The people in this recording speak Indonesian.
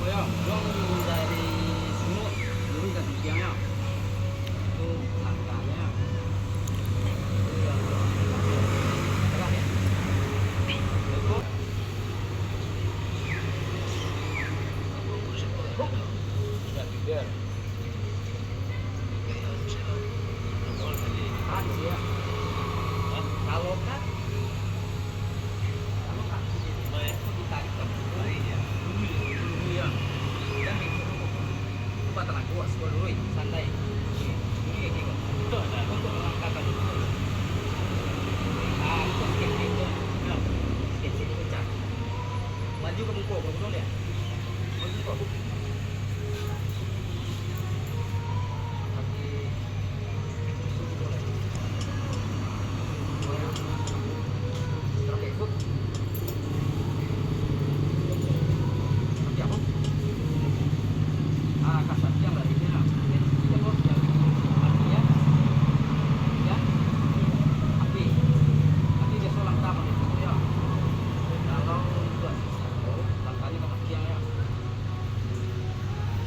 ya, buang dari semut, turun ke tiangnya. Itu langkahnya. Itu yang tengah ya. Itu. Sudah tidur. Kan ya. Kalau kan ditarik ke ya. Iya. Dan itu tenang kuat sekolah dulu santai. Ini kayak gitu. Tuh, ada untuk mengangkat itu. Untuk skip itu. Skip itu pecah. Maju ke bungkuk, betul ya? Maju ke bungkuk.